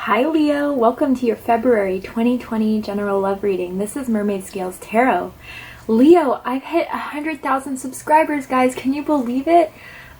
Hi Leo, welcome to your February 2020 general love reading. This is Mermaid Scales Tarot. Leo, I've hit 100,000 subscribers, guys. Can you believe it?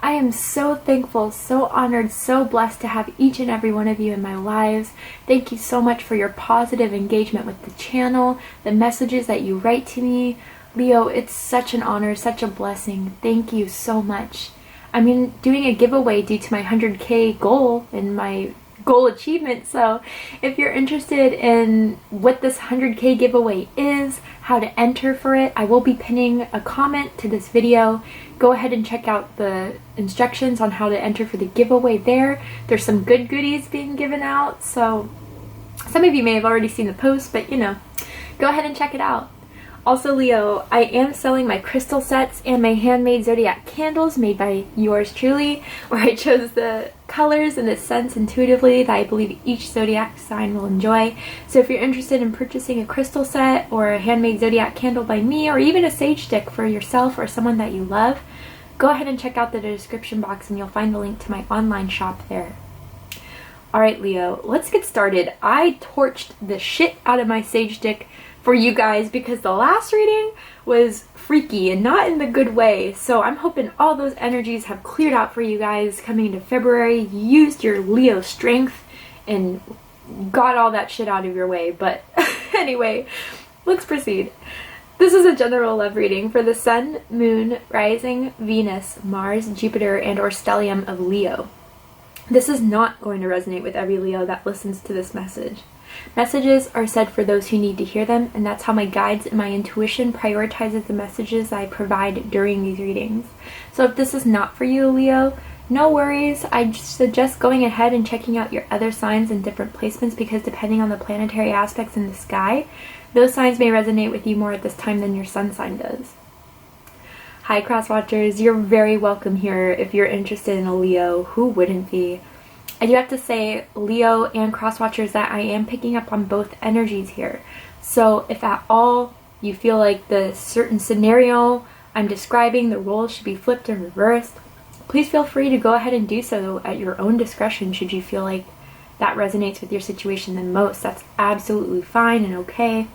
I am so thankful, so honored, so blessed to have each and every one of you in my lives. Thank you so much for your positive engagement with the channel, the messages that you write to me. Leo, it's such an honor, such a blessing. Thank you so much. I'm doing a giveaway due to my 100K goal and my goal achievement. So if you're interested in what this 100K giveaway is, how to enter for it, I will be pinning a comment to this video. Go ahead and check out the instructions on how to enter for the giveaway there. There's some good goodies being given out, so some of you may have already seen the post, but go ahead and check it out. Also, Leo, I am selling my crystal sets and my handmade zodiac candles made by yours truly, where I chose the colors and the scents intuitively that I believe each zodiac sign will enjoy. So if you're interested in purchasing a crystal set or a handmade zodiac candle by me, or even a sage stick for yourself or someone that you love, go ahead and check out the description box and you'll find the link to my online shop there. Alright Leo, let's get started. I torched the shit out of my sage stick for you guys because the last reading was freaky and not in the good way. So I'm hoping all those energies have cleared out for you guys coming into February. You used your Leo strength and got all that shit out of your way. But anyway, let's proceed. This is a general love reading for the Sun, Moon, Rising, Venus, Mars, Jupiter, and or stellium of Leo. This is not going to resonate with every Leo that listens to this message. Messages are said for those who need to hear them, and that's how my guides and my intuition prioritizes the messages I provide during these readings. So if this is not for you, Leo, no worries. I suggest going ahead and checking out your other signs in different placements, because depending on the planetary aspects in the sky, those signs may resonate with you more at this time than your sun sign does. Hi cross watchers, you're very welcome here if you're interested in a Leo. Who wouldn't be? I do have to say, Leo and cross watchers, that I am picking up on both energies here. So if at all you feel like the certain scenario I'm describing, the roles should be flipped and reversed, please feel free to go ahead and do so at your own discretion. Should you feel like that resonates with your situation the most, that's absolutely fine and okay.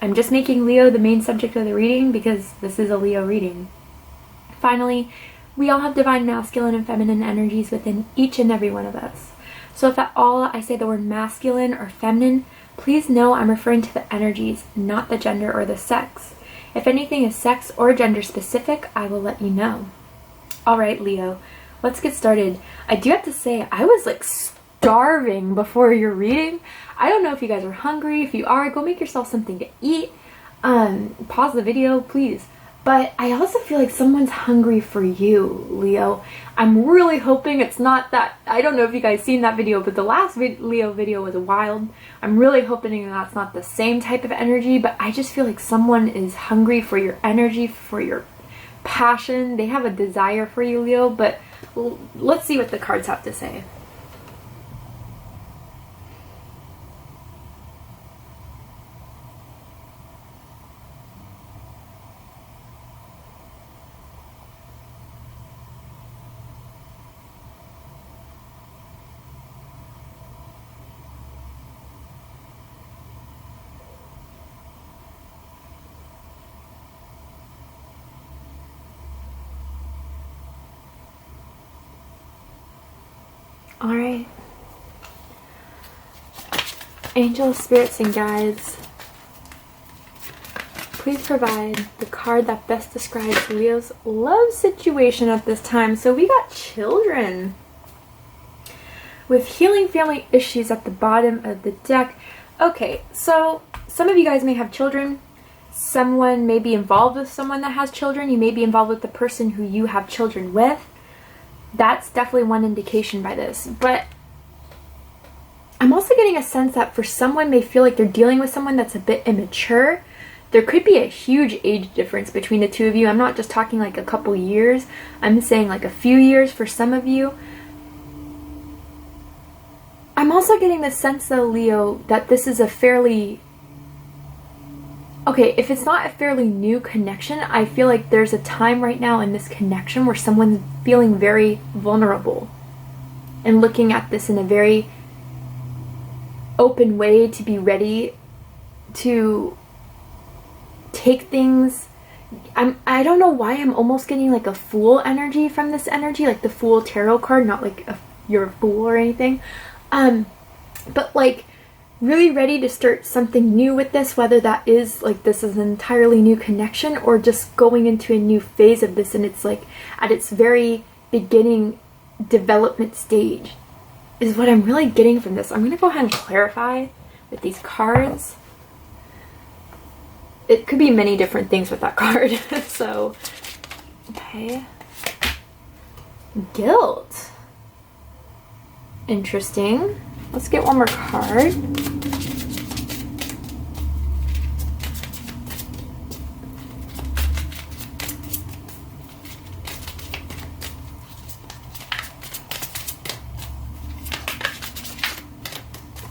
I'm just making Leo the main subject of the reading because this is a Leo reading. Finally, we all have divine masculine and feminine energies within each and every one of us. So if at all I say the word masculine or feminine, please know I'm referring to the energies, not the gender or the sex. If anything is sex or gender specific, I will let you know. Alright Leo, let's get started. I do have to say, I was like starving before your reading. I don't know if you guys are hungry. If you are, go make yourself something to eat. Pause the video, please. But I also feel like someone's hungry for you, Leo. I'm really hoping it's not that. I don't know if you guys seen that video, but the last Leo video was wild. I'm really hoping that's not the same type of energy, but I just feel like someone is hungry for your energy, for your passion. They have a desire for you, Leo, but let's see what the cards have to say. Alright. Angels, spirits, and guides, please provide the card that best describes Leo's love situation at this time. So we got children with healing family issues at the bottom of the deck. Okay, so some of you guys may have children. Someone may be involved with someone that has children. You may be involved with the person who you have children with. That's definitely one indication by this. But I'm also getting a sense that for someone may feel like they're dealing with someone that's a bit immature. There could be a huge age difference between the two of you. I'm not just talking like a couple years. I'm saying like a few years for some of you. I'm also getting the sense though, Leo, that this is a fairly okay, if it's not a fairly new connection, I feel like there's a time right now in this connection where someone's feeling very vulnerable and looking at this in a very open way to be ready to take things. I don't know why I'm almost getting like a Fool energy from this energy, like the Fool tarot card, not like you're a fool or anything, but like really ready to start something new with this, whether that is like this is an entirely new connection or just going into a new phase of this, and it's like at its very beginning development stage is what I'm really getting from this. I'm going to go ahead and clarify with these cards. It could be many different things with that card. So, okay. Guilt. Interesting. Let's get one more card.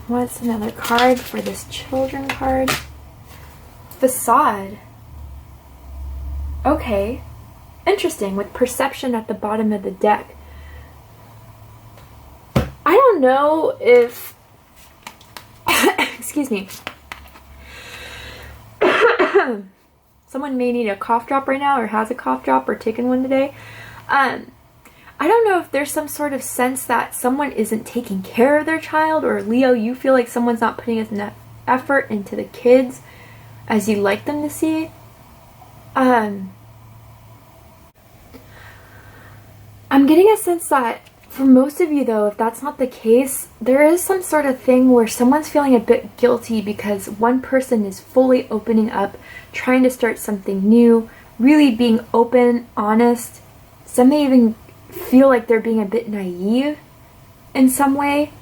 What's another card for this children card? Facade. Okay. Interesting, with perception at the bottom of the deck. I don't know if... Excuse me. Someone may need a cough drop right now, or has a cough drop, or taken one today. I don't know if there's some sort of sense that someone isn't taking care of their child, or Leo, you feel like someone's not putting enough effort into the kids as you like them to see. I'm getting a sense that for most of you though, if that's not the case, there is some sort of thing where someone's feeling a bit guilty because one person is fully opening up, trying to start something new, really being open, honest. Some may even feel like they're being a bit naive in some way.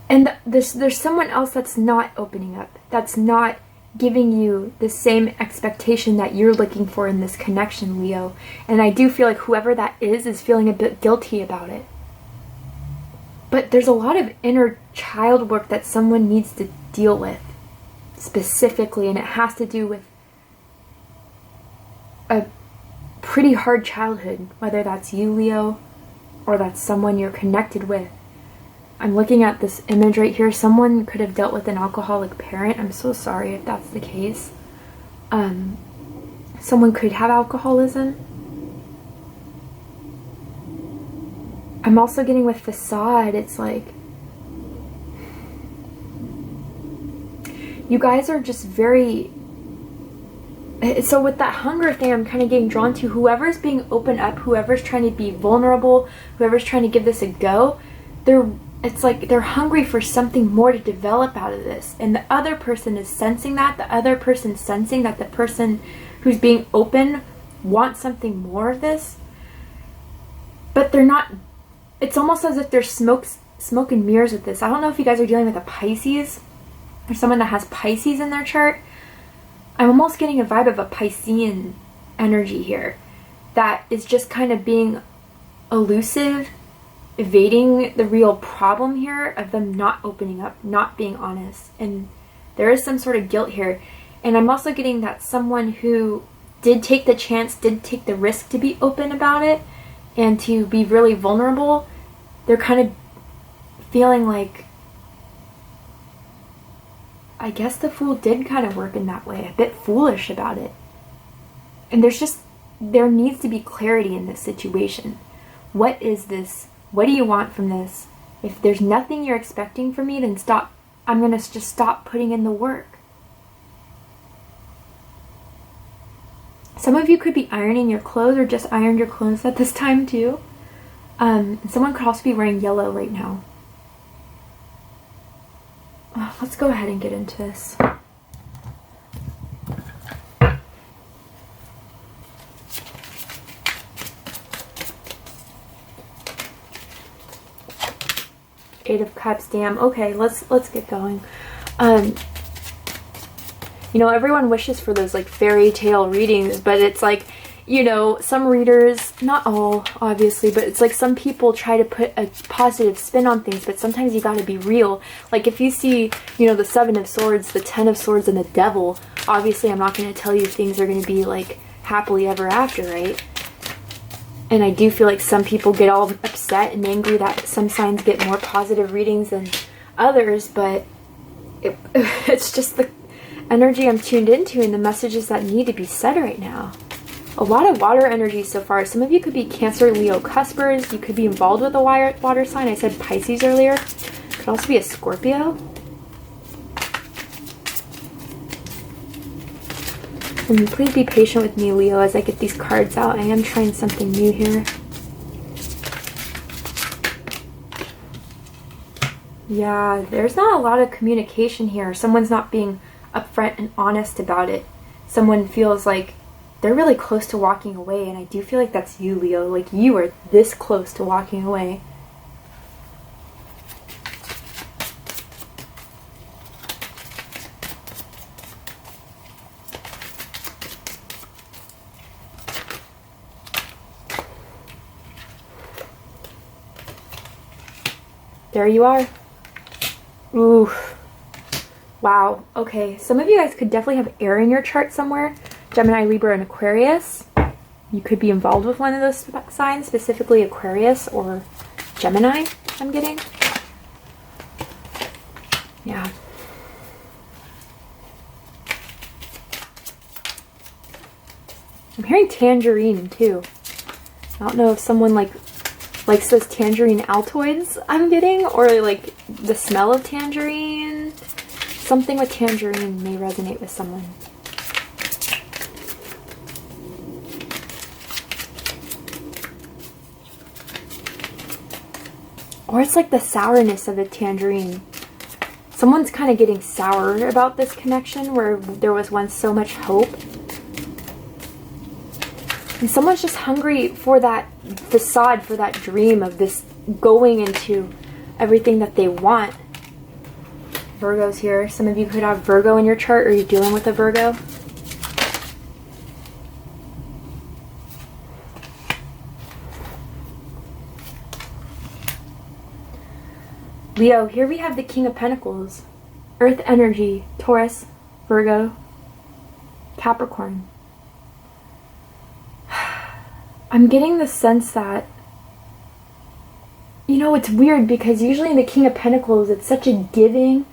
And there's someone else that's not opening up, that's not giving you the same expectation that you're looking for in this connection, Leo. And I do feel like whoever that is feeling a bit guilty about it. But there's a lot of inner child work that someone needs to deal with specifically, and it has to do with a pretty hard childhood, whether that's you, Leo, or that's someone you're connected with. I'm looking at this image right here. Someone could have dealt with an alcoholic parent. I'm so sorry if that's the case. Someone could have alcoholism. I'm also getting with facade, it's like you guys are just very... So with that hunger thing, I'm kind of getting drawn to whoever's being open up, whoever's trying to be vulnerable, whoever's trying to give this a go, it's like they're hungry for something more to develop out of this. And the other person is sensing that. The other person's sensing that the person who's being open wants something more of this. But they're not... It's almost as if there's smoke and mirrors with this. I don't know if you guys are dealing with a Pisces or someone that has Pisces in their chart. I'm almost getting a vibe of a Piscean energy here that is just kind of being elusive, evading the real problem here of them not opening up, not being honest. And there is some sort of guilt here. And I'm also getting that someone who did take the chance, did take the risk to be open about it and to be really vulnerable, they're kind of feeling like, I guess the Fool did kind of work in that way, a bit foolish about it. And there needs to be clarity in this situation. What is this? What do you want from this? If there's nothing you're expecting from me, then stop. I'm going to just stop putting in the work. Some of you could be ironing your clothes or just ironed your clothes at this time too. Someone could also be wearing yellow right now. Let's go ahead and get into this. Eight of Cups, damn. Okay, let's get going. You know, everyone wishes for those like fairy tale readings, but it's like, you know, some readers, not all obviously, but it's like some people try to put a positive spin on things, but sometimes you gotta be real. Like if you see, you know, the Seven of Swords, the Ten of Swords, and the Devil, obviously I'm not going to tell you things are going to be like happily ever after, right? And I do feel like some people get all upset and angry that some signs get more positive readings than others, but it's just the energy I'm tuned into and the messages that need to be said right now. A lot of water energy so far. Some of you could be Cancer, Leo, Cuspers. You could be involved with a water sign. I said Pisces earlier. Could also be a Scorpio. And please be patient with me, Leo, as I get these cards out. I am trying something new here. Yeah, there's not a lot of communication here. Someone's not being upfront and honest about it. Someone feels like they're really close to walking away, and I do feel like that's you, Leo. Like, you are this close to walking away. There you are. Ooh. Wow. Okay. Some of you guys could definitely have air in your chart somewhere. Gemini, Libra, and Aquarius. You could be involved with one of those signs, specifically Aquarius or Gemini, I'm getting. Yeah. I'm hearing tangerine too. I don't know if someone likes those tangerine Altoids I'm getting, or like the smell of tangerine. Something with tangerine may resonate with someone. Or it's like the sourness of a tangerine. Someone's kind of getting sour about this connection where there was once so much hope. And someone's just hungry for that facade, for that dream of this going into everything that they want. Virgo's here. Some of you could have Virgo in your chart, or you're dealing with a Virgo. Leo, here we have the King of Pentacles. Earth energy, Taurus, Virgo, Capricorn. I'm getting the sense that, you know, it's weird because usually in the King of Pentacles, it's such a giving,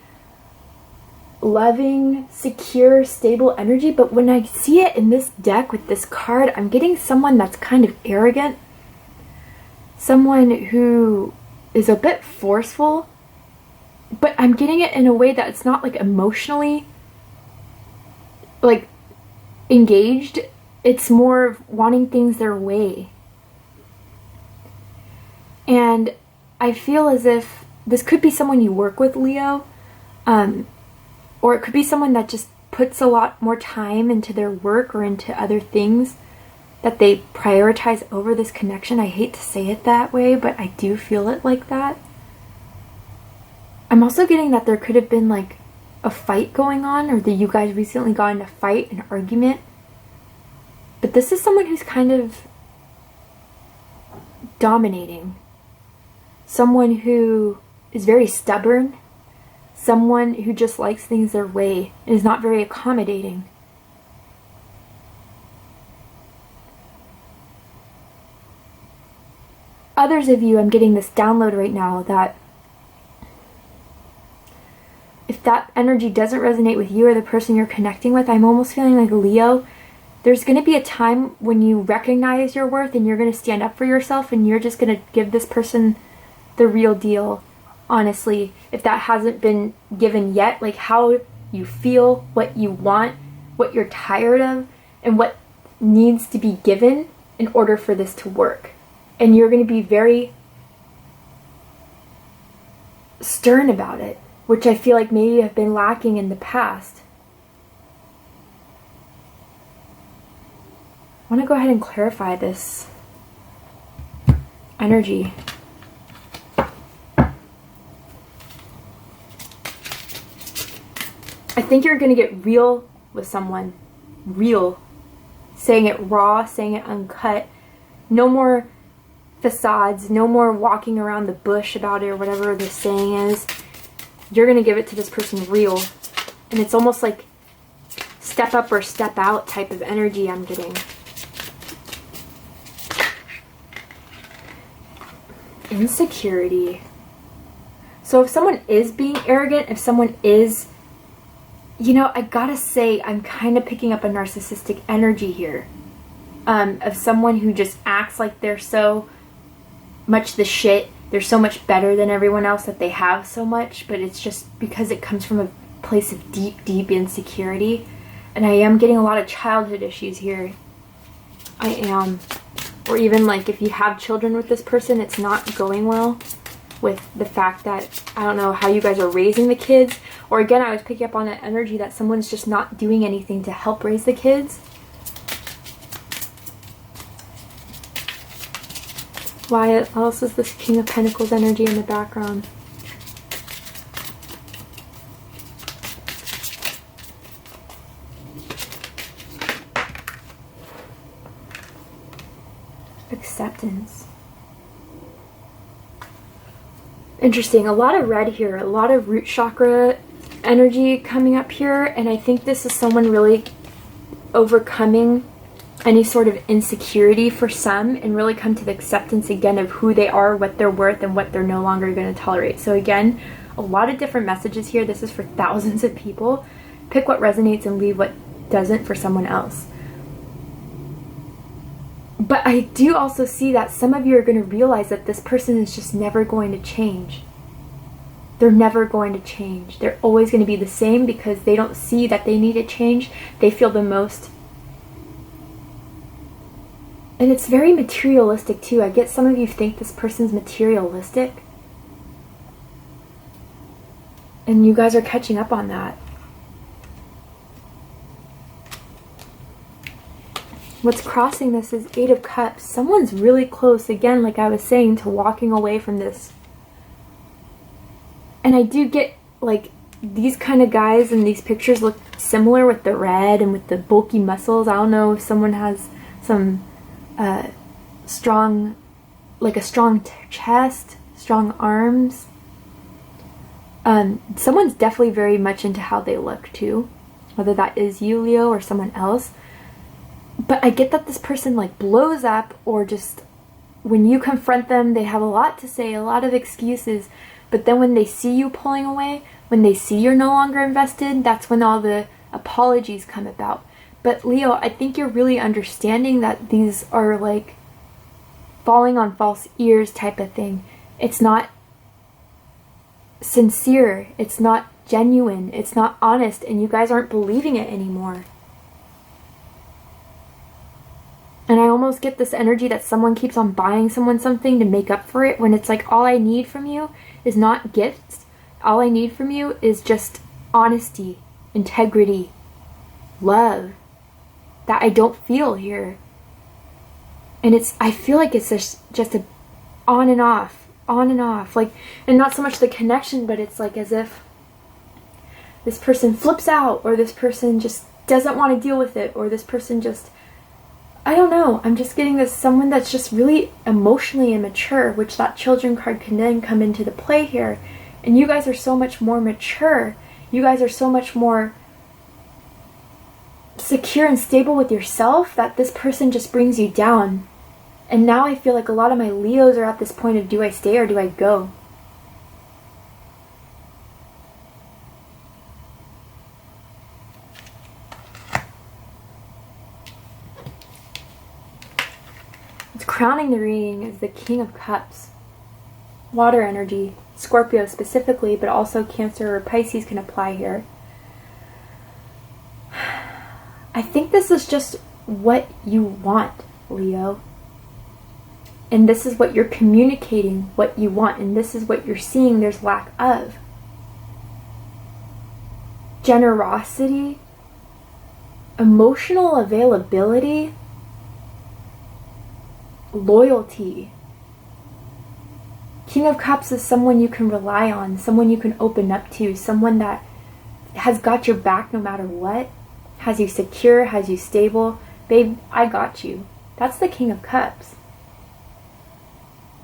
loving, secure, stable energy. But when I see it in this deck with this card, I'm getting someone that's kind of arrogant. Someone who is a bit forceful. But I'm getting it in a way that it's not like emotionally like engaged. It's more wanting things their way. And I feel as if this could be someone you work with, Leo. Or it could be someone that just puts a lot more time into their work or into other things that they prioritize over this connection. I hate to say it that way, but I do feel it like that. I'm also getting that there could have been like a fight going on, or that you guys recently got in a fight, an argument. But this is someone who's kind of dominating. Someone who is very stubborn. Someone who just likes things their way and is not very accommodating. Others of you, I'm getting this download right now that if that energy doesn't resonate with you or the person you're connecting with, I'm almost feeling like Leo, there's going to be a time when you recognize your worth and you're going to stand up for yourself and you're just going to give this person the real deal. Honestly, if that hasn't been given yet, like how you feel, what you want, what you're tired of, and what needs to be given in order for this to work. And you're going to be very stern about it, which I feel like maybe have been lacking in the past. I want to go ahead and clarify this energy. I think you're going to get real with someone. Real. Saying it raw, saying it uncut. No more facades, no more walking around the bush about it or whatever the saying is. You're going to give it to this person real. And it's almost like step up or step out type of energy I'm getting. Insecurity. So if someone is being arrogant, if someone is, you know, I gotta say, I'm kind of picking up a narcissistic energy here. Of someone who just acts like they're so much the shit, they're so much better than everyone else, that they have so much, but it's just because it comes from a place of deep, deep insecurity. And I am getting a lot of childhood issues here. I am. Or even like if you have children with this person, it's not going well with the fact that, I don't know how you guys are raising the kids. Or again, I was picking up on that energy that someone's just not doing anything to help raise the kids. Why else is this King of Pentacles energy in the background? Acceptance. Interesting. A lot of red here. A lot of root chakra energy coming up here. And I think this is someone really overcoming any sort of insecurity for some and really come to the acceptance again of who they are, what they're worth, and what they're no longer going to tolerate. So again, a lot of different messages here. This is for thousands of people. Pick what resonates and leave what doesn't for someone else. But I do also see that some of you are going to realize that this person is just never going to change. They're never going to change. They're always going to be the same because they don't see that they need to change. They feel the most. And it's very materialistic too. I get some of you think this person's materialistic. And you guys are catching up on that. What's crossing this is Eight of Cups. Someone's really close, again, like I was saying, to walking away from this. And I do get, like, these kind of guys in these pictures look similar with the red and with the bulky muscles. I don't know if someone has some strong, like a strong chest, strong arms. Someone's definitely very much into how they look, too. Whether that is you, Leo, or someone else. But I get that this person like blows up, or just when you confront them, they have a lot to say, a lot of excuses. But then when they see you pulling away, when they see you're no longer invested, that's when all the apologies come about. But Leo, I think you're really understanding that these are like falling on false ears type of thing. It's not sincere. It's not genuine. It's not honest. And you guys aren't believing it anymore. And I almost get this energy that someone keeps on buying someone something to make up for it, when it's like, all I need from you is not gifts. All I need from you is just honesty, integrity, love that I don't feel here. And I feel like it's just a on and off, like, and not so much the connection, but it's like as if this person flips out, or this person just doesn't want to deal with it, or this person just, I don't know. I'm just getting this someone that's just really emotionally immature, which that children card can then come into the play here. And you guys are so much more mature. You guys are so much more secure and stable with yourself that this person just brings you down. And now I feel like a lot of my Leos are at this point of, do I stay or do I go? Crowning the reading is the King of Cups. Water energy. Scorpio specifically, but also Cancer or Pisces can apply here. I think this is just what you want, Leo. And this is what you're communicating, what you want. And this is what you're seeing there's lack of. Generosity. Emotional availability. Loyalty. King of Cups is someone you can rely on, someone you can open up to, someone that has got your back no matter what, has you secure, has you stable. Babe, I got you. That's the King of Cups.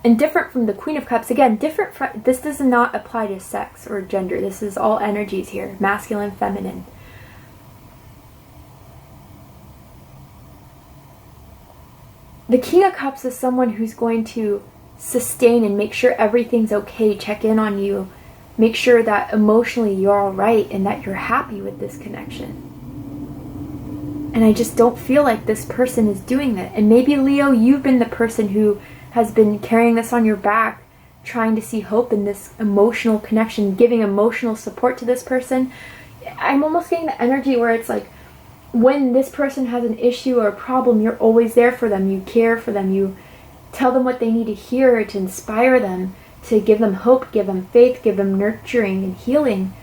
And different from the Queen of Cups, again, this does not apply to sex or gender. This is all energies here, masculine, feminine. The King of Cups is someone who's going to sustain and make sure everything's okay, check in on you, make sure that emotionally you're all right and that you're happy with this connection. And I just don't feel like this person is doing that. And maybe, Leo, you've been the person who has been carrying this on your back, trying to see hope in this emotional connection, giving emotional support to this person. I'm almost getting the energy where it's like, when this person has an issue or a problem, you're always there for them. You care for them. You tell them what they need to hear to inspire them, to give them hope, give them faith, give them nurturing and healing.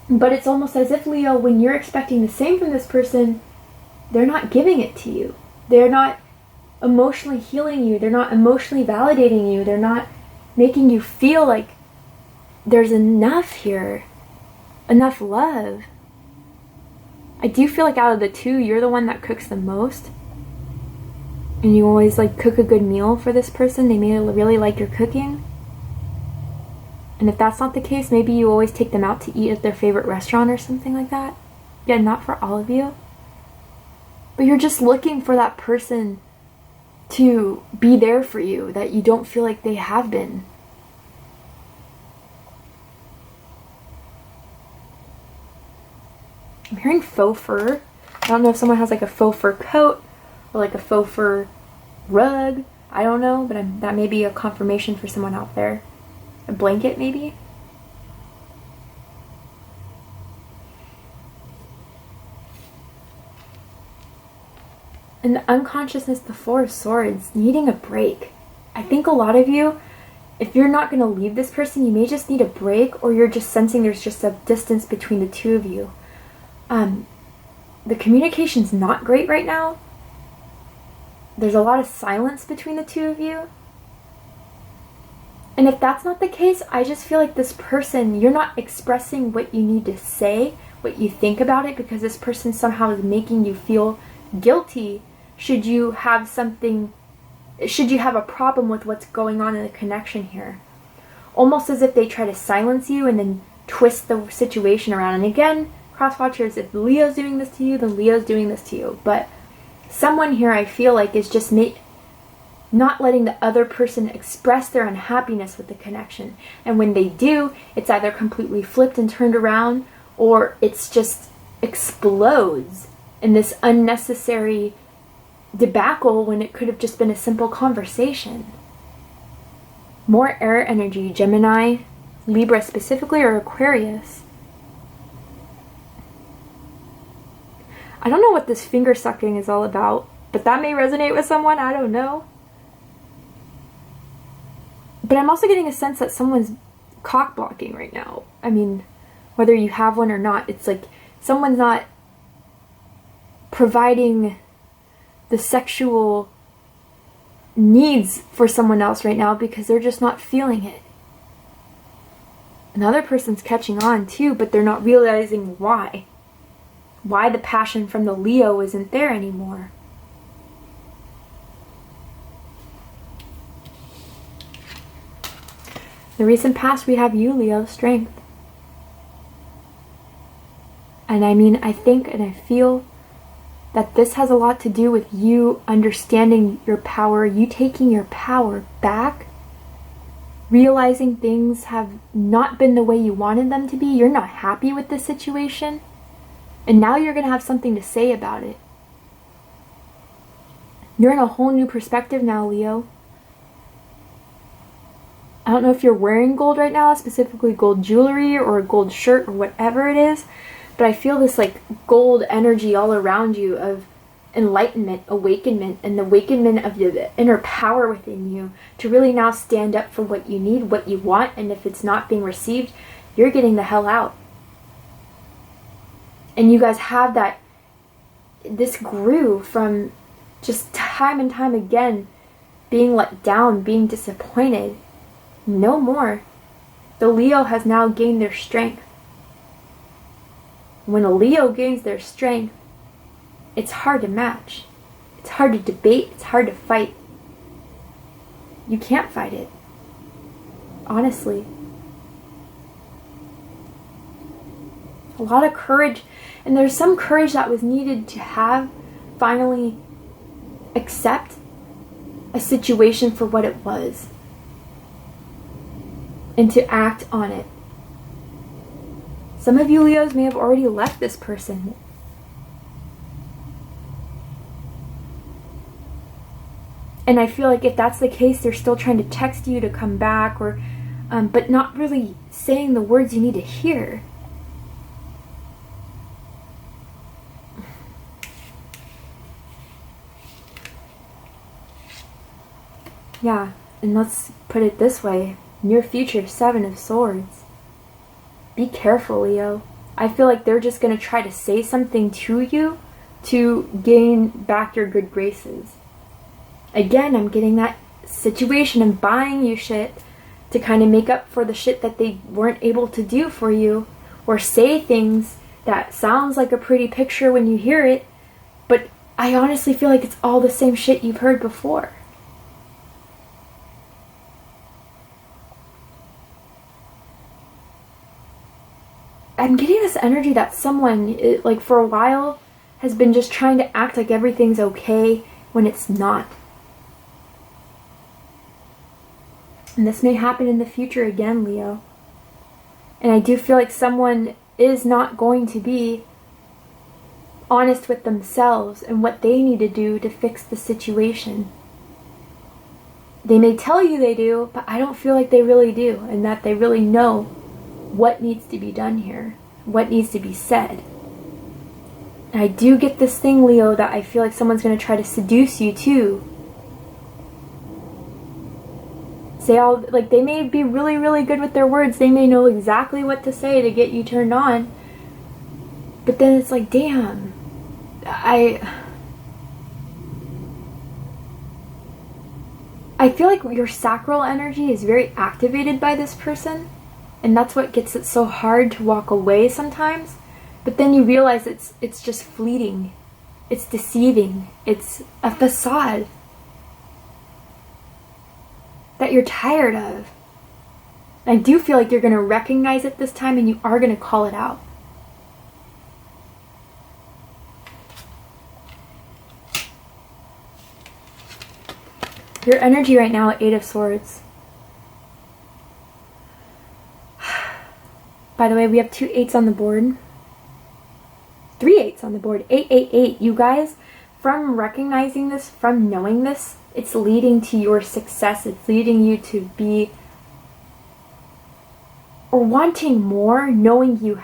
But it's almost as if, Leo, when you're expecting the same from this person, they're not giving it to you. They're not emotionally healing you. They're not emotionally validating you. They're not making you feel like there's enough here, enough love. I do feel like out of the two, you're the one that cooks the most. And you always like cook a good meal for this person. They may really like your cooking. And if that's not the case, maybe you always take them out to eat at their favorite restaurant or something like that. Yeah, not for all of you. But you're just looking for that person to be there for you that you don't feel like they have been. I'm hearing faux fur. I don't know if someone has like a faux fur coat or like a faux fur rug. I don't know, but that may be a confirmation for someone out there. A blanket, maybe? And the unconsciousness, the Four of Swords, needing a break. I think a lot of you, if you're not going to leave this person, you may just need a break, or you're just sensing there's just a distance between the two of you. The communication's not great right now. There's a lot of silence between the two of you. And if that's not the case, I just feel like this person, you're not expressing what you need to say, what you think about it, because this person somehow is making you feel guilty should you have a problem with what's going on in the connection here. Almost as if they try to silence you and then twist the situation around. And again, cross-watchers, if Leo's doing this to you, then Leo's doing this to you. But someone here, I feel like, is just not letting the other person express their unhappiness with the connection. And when they do, it's either completely flipped and turned around, or it's just explodes in this unnecessary debacle when it could have just been a simple conversation. More air energy, Gemini, Libra specifically, or Aquarius. I don't know what this finger sucking is all about, but that may resonate with someone, I don't know. But I'm also getting a sense that someone's cock blocking right now. I mean, whether you have one or not, it's like someone's not providing the sexual needs for someone else right now because they're just not feeling it. Another person's catching on too, but they're not realizing why. Why the passion from the Leo isn't there anymore. The recent past, we have you, Leo, strength. And I mean, I think and I feel that this has a lot to do with you understanding your power, you taking your power back, realizing things have not been the way you wanted them to be. You're not happy with this situation. And now you're going to have something to say about it. You're in a whole new perspective now, Leo. I don't know if you're wearing gold right now, specifically gold jewelry or a gold shirt or whatever it is, but I feel this like gold energy all around you of enlightenment, awakenment, and the awakenment of the inner power within you to really now stand up for what you need, what you want, and if it's not being received, you're getting the hell out. And you guys have this grew from just time and time again being let down, being disappointed. No more. The Leo has now gained their strength. When a Leo gains their strength, it's hard to match. It's hard to debate. It's hard to fight. You can't fight it. Honestly. A lot of courage. And there's some courage that was needed to have finally accept a situation for what it was. and to act on it. Some of you Leos may have already left this person. And I feel like if that's the case, they're still trying to text you to come back, or but not really saying the words you need to hear. Yeah, and let's put it this way. Near future, 7 of Swords. Be careful, Leo. I feel like they're just going to try to say something to you to gain back your good graces. Again, I'm getting that situation of buying you shit to kind of make up for the shit that they weren't able to do for you, or say things that sounds like a pretty picture when you hear it, but I honestly feel like it's all the same shit you've heard before. I'm getting this energy that someone, like for a while, has been just trying to act like everything's okay when it's not. And this may happen in the future again, Leo. And I do feel like someone is not going to be honest with themselves and what they need to do to fix the situation. They may tell you they do, but I don't feel like they really do, and that they really know what needs to be done here, what needs to be said. And I do get this thing, Leo, that I feel like someone's going to try to seduce you too. Say all, like, they may be really, really good with their words. They may know exactly what to say to get you turned on. But then it's like, damn, I feel like your sacral energy is very activated by this person. And that's what gets it so hard to walk away sometimes. But then you realize it's just fleeting. It's deceiving. It's a facade that you're tired of. And I do feel like you're going to recognize it this time, and you are going to call it out. Your energy right now, 8 of Swords. By the way, we have 2 8s on the board. 3 8s on the board. 8, 8, 8. You guys, from recognizing this, from knowing this, it's leading to your success. It's leading you to be, or wanting more, knowing you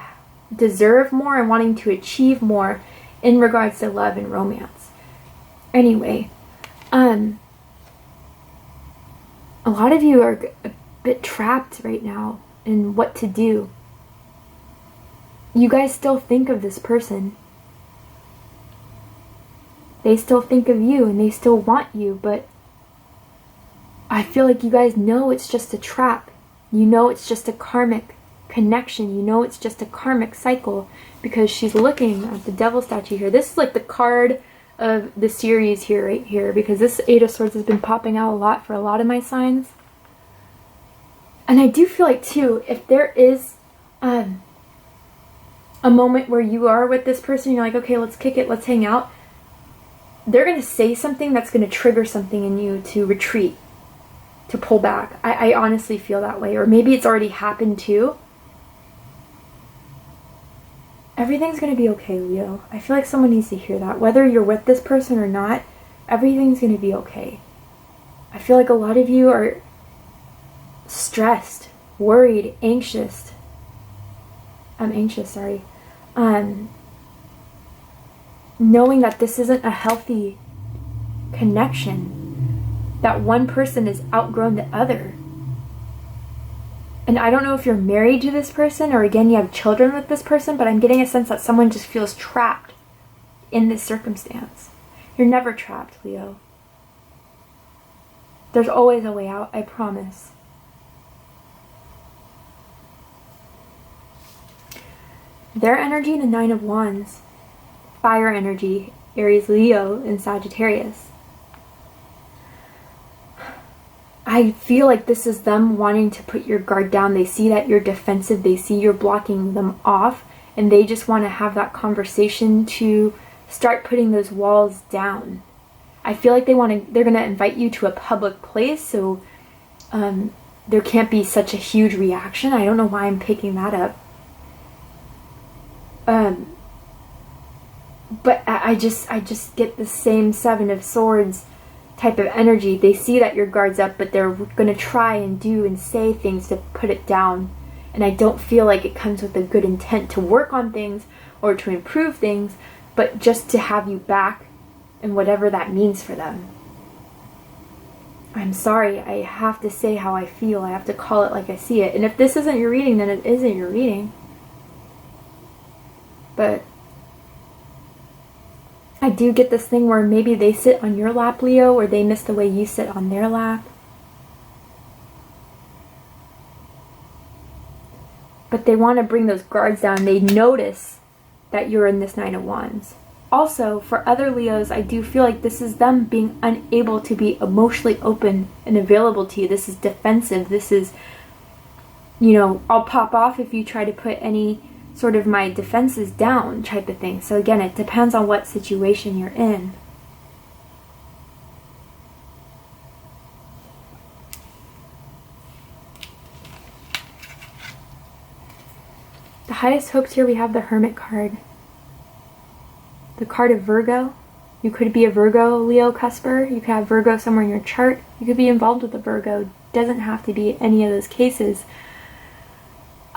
deserve more and wanting to achieve more in regards to love and romance. Anyway, a lot of you are a bit trapped right now in what to do. You guys still think of this person. They still think of you and they still want you, but I feel like you guys know it's just a trap. You know it's just a karmic connection. You know it's just a karmic cycle, because she's looking at the devil statue here. This is like the card of the series here, right here, because this 8 of Swords has been popping out a lot for a lot of my signs. And I do feel like too, if there is a moment where you are with this person, you're like, okay, let's kick it, let's hang out, they're going to say something that's going to trigger something in you to retreat, to pull back. I honestly feel that way. Or maybe it's already happened too. Everything's going to be okay, Leo. I feel like someone needs to hear that. Whether you're with this person or not, everything's going to be okay. I feel like a lot of you are stressed, worried, anxious. I'm anxious, sorry. Knowing that this isn't a healthy connection, that one person is outgrown the other. And I don't know if you're married to this person, or again, you have children with this person, but I'm getting a sense that someone just feels trapped in this circumstance. You're never trapped, Leo. There's always a way out, I promise. Their energy, the 9 of Wands. Fire energy, Aries, Leo, and Sagittarius. I feel like this is them wanting to put your guard down. They see that you're defensive. They see you're blocking them off. And they just want to have that conversation to start putting those walls down. I feel like they're going to invite you to a public place. So there can't be such a huge reaction. I don't know why I'm picking that up. But I just get the same Seven of Swords type of energy. They see that your guard's up, but they're going to try and do and say things to put it down. And I don't feel like it comes with a good intent to work on things or to improve things, but just to have you back and whatever that means for them. I'm sorry, I have to say how I feel. I have to call it like I see it. And if this isn't your reading, then it isn't your reading. But I do get this thing where maybe they sit on your lap, Leo, or they miss the way you sit on their lap. But they want to bring those guards down. They notice that you're in this Nine of Wands. Also, for other Leos, I do feel like this is them being unable to be emotionally open and available to you. This is defensive. This is, you know, I'll pop off if you try to put any sort of my defenses down type of thing. So again, it depends on what situation you're in. The highest hopes here, we have the Hermit card. The card of Virgo. You could be a Virgo, Leo cusper. You could have Virgo somewhere in your chart. You could be involved with a Virgo. Doesn't have to be any of those cases.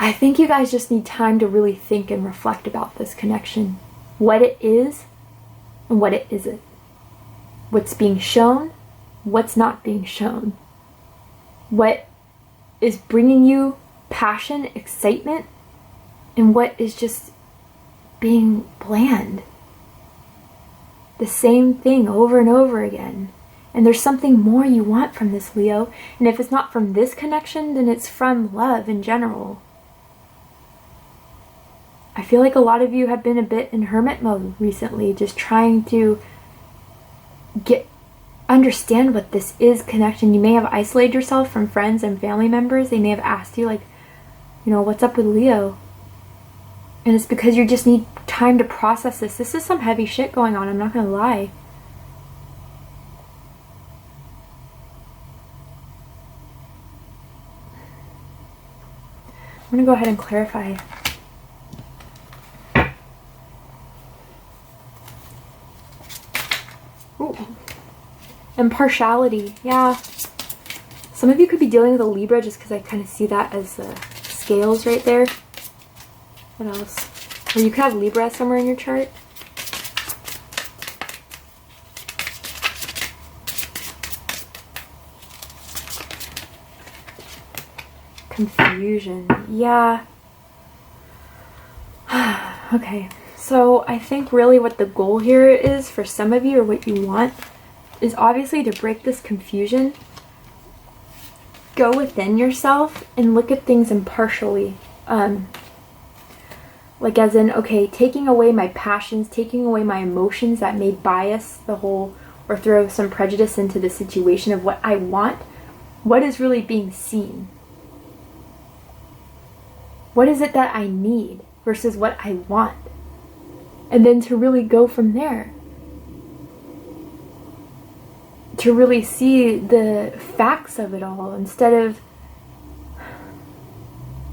I think you guys just need time to really think and reflect about this connection. What it is and what it isn't. What's being shown, what's not being shown. What is bringing you passion, excitement, and what is just being bland. The same thing over and over again. And there's something more you want from this, Leo. And if it's not from this connection, then it's from love in general. I feel like a lot of you have been a bit in hermit mode recently, just trying to understand what this is connection. You may have isolated yourself from friends and family members. They may have asked you, like, you know, what's up with Leo? And it's because you just need time to process this. This is some heavy shit going on, I'm not gonna lie. I'm gonna go ahead and clarify. Ooh. Impartiality, yeah. Some of you could be dealing with a Libra just because I kind of see that as the scales right there. What else? Or you could have Libra somewhere in your chart. Confusion, yeah. Okay, so I think really what the goal here is for some of you, or what you want, is obviously to break this confusion. Go within yourself and look at things impartially. Like as in, okay, taking away my passions, taking away my emotions that may bias the whole, or throw some prejudice into the situation of what I want. What is really being seen? What is it that I need versus what I want? And then to really go from there. To really see the facts of it all instead of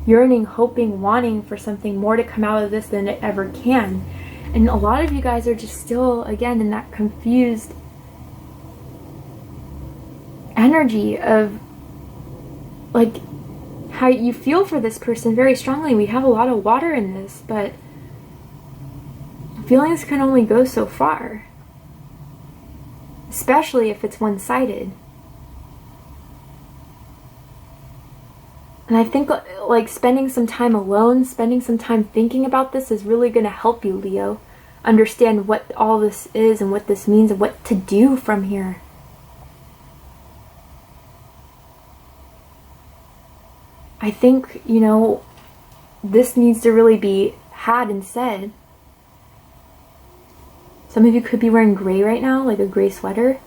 yearning, hoping, wanting for something more to come out of this than it ever can. And a lot of you guys are just still, again, in that confused energy of like how you feel for this person very strongly. We have a lot of water in this, but feelings can only go so far, especially if it's one-sided. And I think like spending some time alone, spending some time thinking about this is really going to help you, Leo, understand what all this is and what this means and what to do from here. I think, you know, this needs to really be had and said. Some of you could be wearing gray right now, like a gray sweater.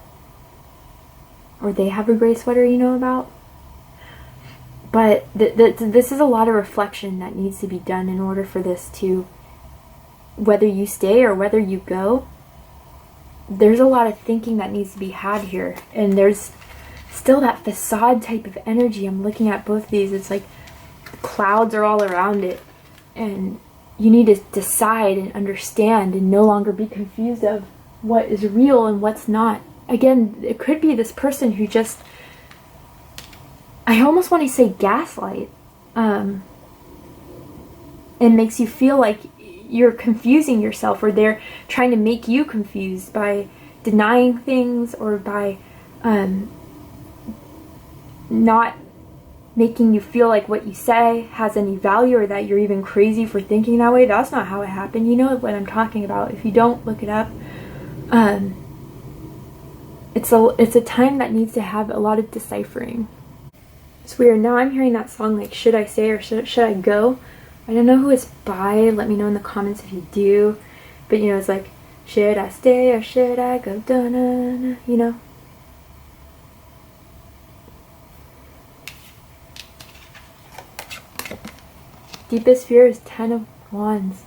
Or they have a gray sweater you know about. But this is a lot of reflection that needs to be done in order for this to, whether you stay or whether you go, there's a lot of thinking that needs to be had here. And there's still that facade type of energy. I'm looking at both of these. It's like clouds are all around it. And you need to decide and understand and no longer be confused of what is real and what's not. Again, it could be this person who just, I almost want to say gaslight. It makes you feel like you're confusing yourself, or they're trying to make you confused by denying things, or by not making you feel like what you say has any value, or that you're even crazy for thinking that way. That's not how it happened. You know what I'm talking about. If you don't, look it up. It's a time that needs to have a lot of deciphering. It's weird. Now I'm hearing that song, like, should I stay or should I go? I don't know who it's by. Let me know in the comments if you do. But, you know, it's like, should I stay or should I go? Da-na-na, you know? Deepest fear is 10 of Wands.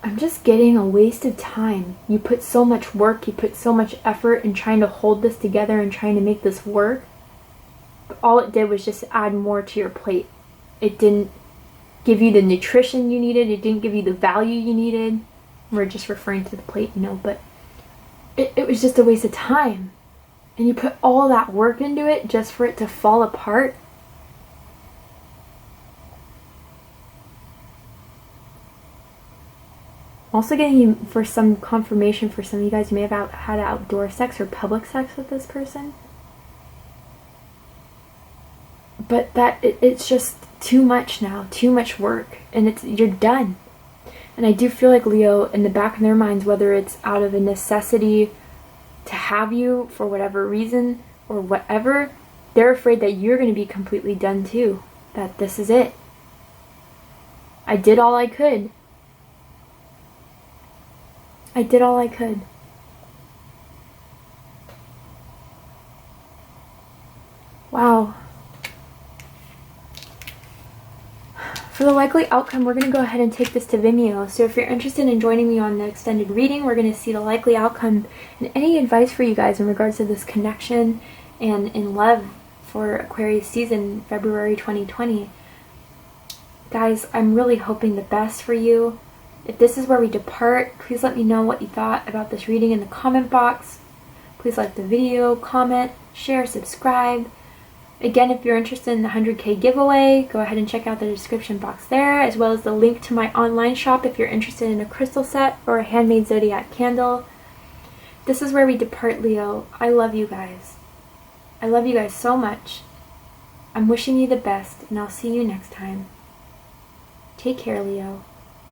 I'm just getting a waste of time. You put so much work, you put so much effort in trying to hold this together and trying to make this work. But all it did was just add more to your plate. It didn't give you the nutrition you needed. It didn't give you the value you needed. We're just referring to the plate, you know, but it was just a waste of time. And you put all that work into it just for it to fall apart. I'm also getting for some confirmation for some of you guys, you may have had outdoor sex or public sex with this person. But it's just too much now, too much work, and you're done. And I do feel like Leo, in the back of their minds, whether it's out of a necessity to have you for whatever reason or whatever, they're afraid that you're going to be completely done too. That this is it. I did all I could. I did all I could. Wow. For the likely outcome, we're going to go ahead and take this to Vimeo. So if you're interested in joining me on the extended reading, we're going to see the likely outcome and any advice for you guys in regards to this connection and in love for Aquarius season, February 2020. Guys, I'm really hoping the best for you. If this is where we depart, please let me know what you thought about this reading in the comment box. Please like the video, comment, share, subscribe. Again, if you're interested in the 100K giveaway, go ahead and check out the description box there, as well as the link to my online shop if you're interested in a crystal set or a handmade zodiac candle. This is where we depart, Leo. I love you guys. I love you guys so much. I'm wishing you the best, and I'll see you next time. Take care, Leo.